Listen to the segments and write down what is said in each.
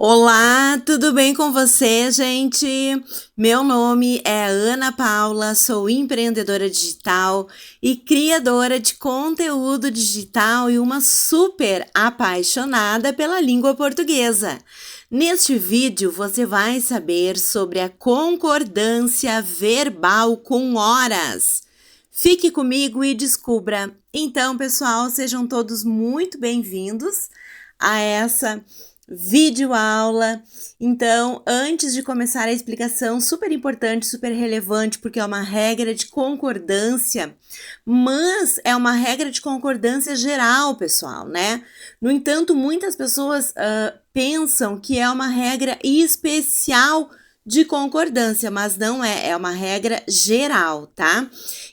Olá, tudo bem com você, gente? Meu nome é Ana Paula, sou empreendedora digital e criadora de conteúdo digital e uma super apaixonada pela língua portuguesa. Neste vídeo, você vai saber sobre a concordância verbal com horas. Fique comigo e descubra. Então, pessoal, sejam todos muito bem-vindos a essa videoaula. Então, antes de começar a explicação, super importante, super relevante, porque é uma regra de concordância, mas é uma regra de concordância geral, pessoal, né? No entanto, muitas pessoas pensam que é uma regra especial de concordância, mas não é, é uma regra geral, tá?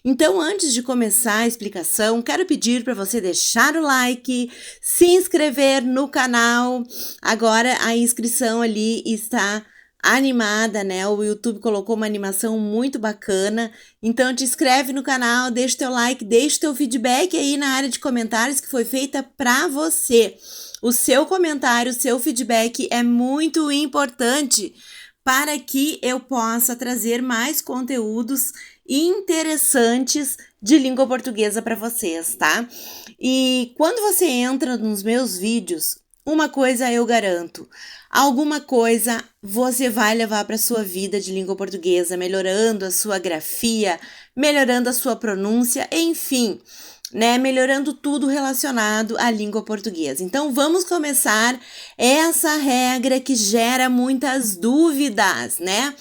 Então, antes de começar a explicação, quero pedir para você deixar o like, se inscrever no canal. Agora a inscrição ali está animada, né? O YouTube colocou uma animação muito bacana. Então, te inscreve no canal, deixa teu like, deixa teu feedback aí na área de comentários que foi feita para você. O seu comentário, o seu feedback é muito importante para que eu possa trazer mais conteúdos interessantes de língua portuguesa para vocês, tá? E quando você entra nos meus vídeos, uma coisa eu garanto, alguma coisa você vai levar para sua vida de língua portuguesa, melhorando a sua grafia, melhorando a sua pronúncia, enfim, né, melhorando tudo relacionado à língua portuguesa. Então, vamos começar essa regra que gera muitas dúvidas, né,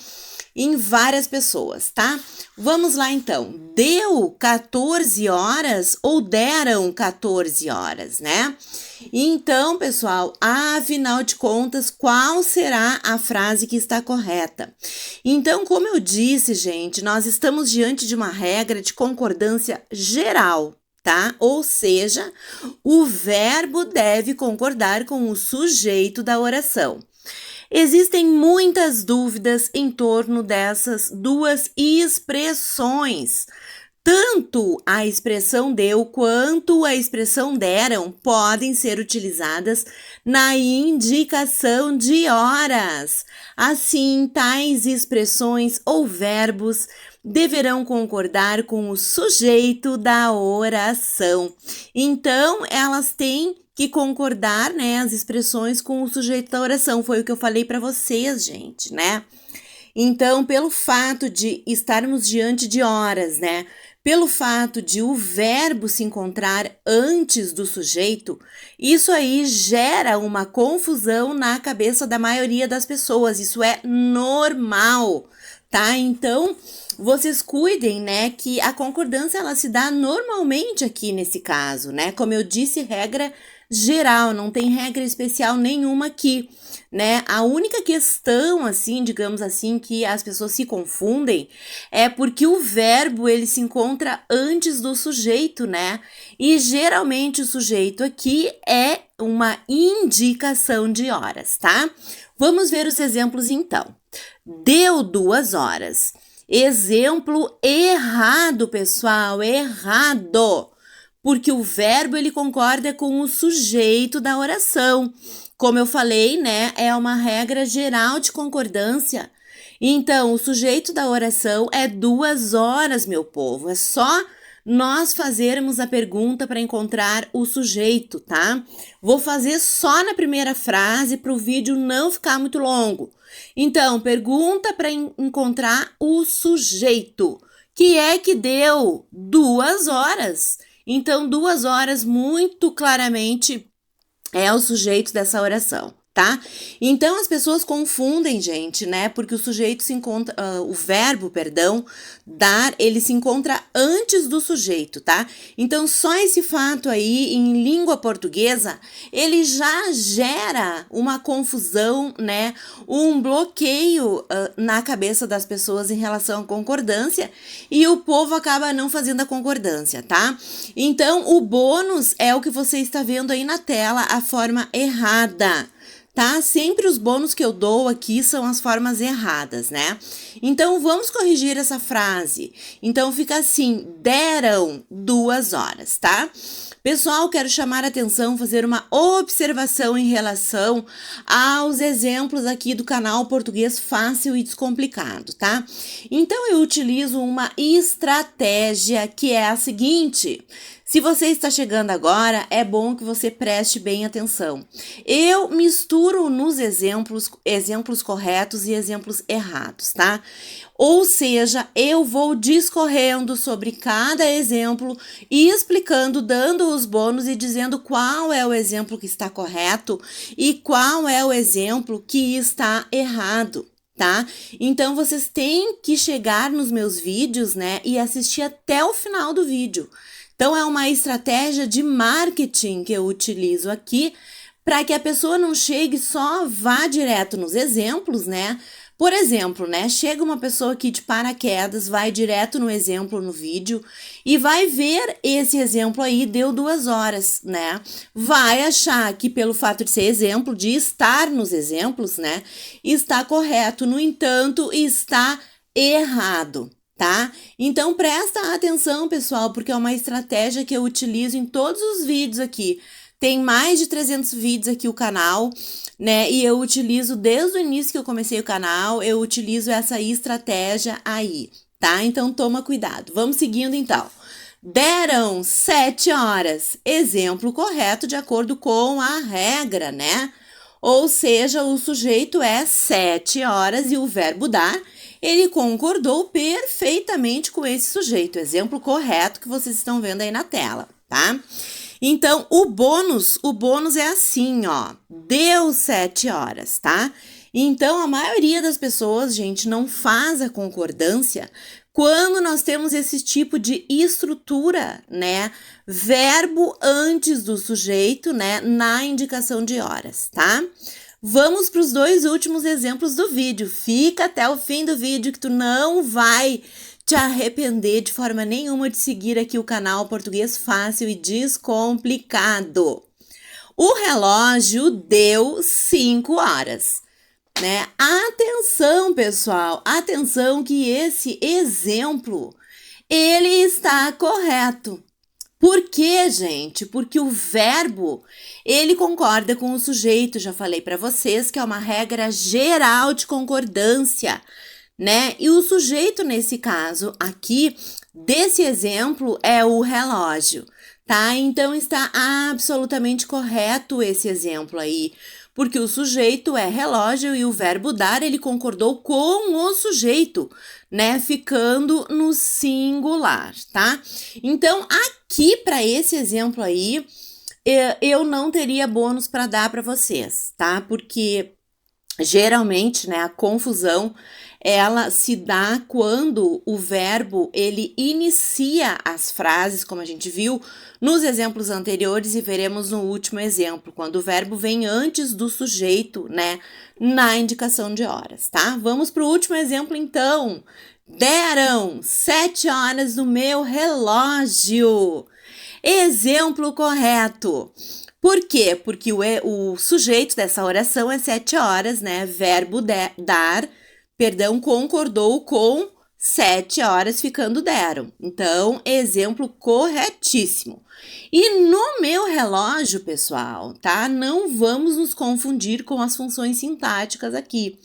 em várias pessoas, tá? Vamos lá, então. Deu 14 horas ou deram 14 horas, né? Então, pessoal, afinal de contas, qual será a frase que está correta? Então, como eu disse, gente, nós estamos diante de uma regra de concordância geral, tá? Ou seja, o verbo deve concordar com o sujeito da oração. Existem muitas dúvidas em torno dessas duas expressões. Tanto a expressão deu quanto a expressão deram podem ser utilizadas na indicação de horas. Assim, tais expressões ou verbos deverão concordar com o sujeito da oração. Então, elas têm que concordar, né, as expressões com o sujeito da oração. Foi o que eu falei para vocês, gente, né? Então, pelo fato de estarmos diante de horas, né? Pelo fato de o verbo se encontrar antes do sujeito, isso aí gera uma confusão na cabeça da maioria das pessoas. Isso é normal, tá? Então, vocês cuidem, né, que a concordância ela se dá normalmente aqui nesse caso, né? Como eu disse, regra geral, não tem regra especial nenhuma aqui, né? A única questão, assim, digamos assim, que as pessoas se confundem é porque o verbo ele se encontra antes do sujeito, né? E geralmente o sujeito aqui é uma indicação de horas, tá? Vamos ver os exemplos então. Deu 2 horas. Exemplo errado, pessoal, errado. Porque o verbo ele concorda com o sujeito da oração. Como eu falei, né, é uma regra geral de concordância. Então, o sujeito da oração é 2 horas, meu povo. É só nós fazermos a pergunta para encontrar o sujeito, tá? Vou fazer só na primeira frase para o vídeo não ficar muito longo. Então, pergunta para encontrar o sujeito. Que é que deu 2 horas? Então, 2 horas muito claramente é o sujeito dessa oração, tá? Então, as pessoas confundem, gente, né? Porque o sujeito se encontra, o verbo, perdão, dar, ele se encontra antes do sujeito, tá? Então, só esse fato aí, em língua portuguesa, ele já gera uma confusão, né? Um bloqueio na cabeça das pessoas em relação à concordância e o povo acaba não fazendo a concordância, tá? Então, o bônus é o que você está vendo aí na tela, a forma errada. tá? Sempre os bônus que eu dou aqui são as formas erradas, né? Então, vamos corrigir essa frase. Então, fica assim, deram 2 horas, tá? Pessoal, quero chamar a atenção, fazer uma observação em relação aos exemplos aqui do canal Português Fácil e Descomplicado, tá? Então, eu utilizo uma estratégia que é a seguinte: se você está chegando agora, é bom que você preste bem atenção. Eu misturo nos exemplos corretos e exemplos errados, tá? Ou seja, eu vou discorrendo sobre cada exemplo e explicando, dando os bônus e dizendo qual é o exemplo que está correto e qual é o exemplo que está errado, tá? Então, vocês têm que chegar nos meus vídeos, né, e assistir até o final do vídeo. Então, é uma estratégia de marketing que eu utilizo aqui para que a pessoa não chegue só vá direto nos exemplos, né? Por exemplo, né? Chega uma pessoa aqui de paraquedas, vai direto no exemplo no vídeo e vai ver esse exemplo aí, deu 2 horas, né? Vai achar que pelo fato de ser exemplo, de estar nos exemplos, né? Está correto, no entanto, está errado. Tá? Então presta atenção, pessoal, porque é uma estratégia que eu utilizo em todos os vídeos aqui. Tem mais de 300 vídeos aqui o canal, né? E eu utilizo desde o início que eu comecei o canal, eu utilizo essa estratégia aí, tá? Então toma cuidado. Vamos seguindo então. Deram 7 horas. Exemplo correto de acordo com a regra, né? Ou seja, o sujeito é 7 horas e o verbo dar, ele concordou perfeitamente com esse sujeito. Exemplo correto que vocês estão vendo aí na tela, tá? Então, o bônus é assim, ó. Deu 7 horas, tá? Então, a maioria das pessoas, gente, não faz a concordância quando nós temos esse tipo de estrutura, né? Verbo antes do sujeito, né? Na indicação de horas, tá? Vamos para os 2 últimos exemplos do vídeo. Fica até o fim do vídeo que tu não vai te arrepender de forma nenhuma de seguir aqui o canal Português Fácil e Descomplicado. O relógio deu 5 horas, né? Atenção, pessoal, atenção que esse exemplo, ele está correto. Por quê, gente? Porque o verbo, ele concorda com o sujeito. Já falei para vocês que é uma regra geral de concordância, né? E o sujeito, nesse caso aqui, desse exemplo, é o relógio, tá? Então, está absolutamente correto esse exemplo aí, porque o sujeito é relógio e o verbo dar, ele concordou com o sujeito, né? Ficando no singular, tá? Então, aqui, para esse exemplo aí, eu não teria bônus para dar para vocês, tá? Porque geralmente, né, a confusão ela se dá quando o verbo ele inicia as frases, como a gente viu nos exemplos anteriores e veremos no último exemplo, quando o verbo vem antes do sujeito, né, na indicação de horas, tá? Vamos para o último exemplo, então. Deram 7 horas no meu relógio. Exemplo correto. Por quê? Porque o sujeito dessa oração é 7 horas, né? Verbo dar, concordou com 7 horas, ficando deram. Então, exemplo corretíssimo. E no meu relógio, pessoal, tá? Não vamos nos confundir com as funções sintáticas aqui,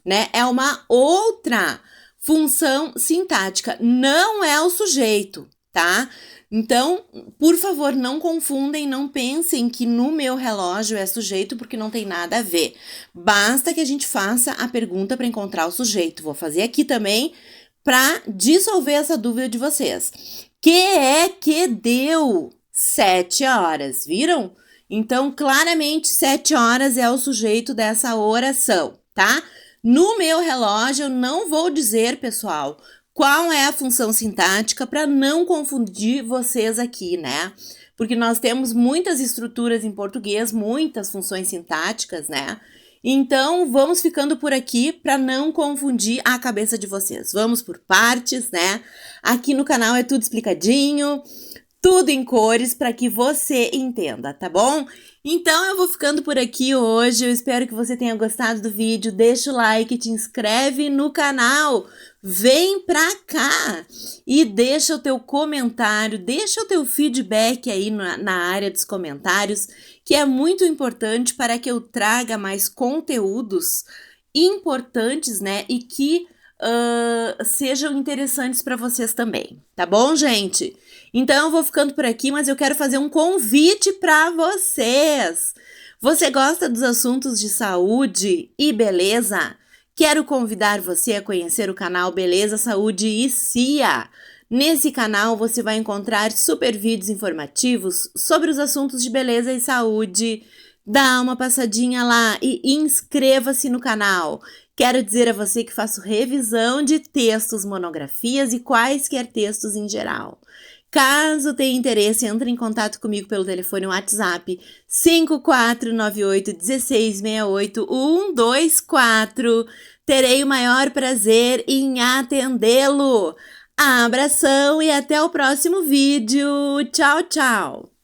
né? É uma outra função sintática, não é o sujeito, tá? Então, por favor, não confundem, não pensem que no meu relógio é sujeito, porque não tem nada a ver. Basta que a gente faça a pergunta para encontrar o sujeito. Vou fazer aqui também para dissolver essa dúvida de vocês. Que é que deu 7 horas, viram? Então, claramente, 7 horas é o sujeito dessa oração, tá? No meu relógio, eu não vou dizer, pessoal, qual é a função sintática para não confundir vocês aqui, né? Porque nós temos muitas estruturas em português, muitas funções sintáticas, né? Então, vamos ficando por aqui para não confundir a cabeça de vocês. Vamos por partes, né? Aqui no canal é tudo explicadinho, tudo em cores para que você entenda, tá bom? Então eu vou ficando por aqui hoje, eu espero que você tenha gostado do vídeo, deixa o like, te inscreve no canal, vem pra cá e deixa o teu comentário, deixa o teu feedback aí na área dos comentários, que é muito importante para que eu traga mais conteúdos importantes, né, e que sejam interessantes para vocês também, tá bom, gente? Então eu vou ficando por aqui, mas eu quero fazer um convite para vocês. Você gosta dos assuntos de saúde e beleza? Quero convidar você a conhecer o canal Beleza, Saúde e CIA. Nesse canal você vai encontrar super vídeos informativos sobre os assuntos de beleza e saúde. Dá uma passadinha lá e inscreva-se no canal. Quero dizer a você que faço revisão de textos, monografias e quaisquer textos em geral. Caso tenha interesse, entre em contato comigo pelo telefone WhatsApp 5498-1668-124. Terei o maior prazer em atendê-lo. Abração e até o próximo vídeo. Tchau, tchau!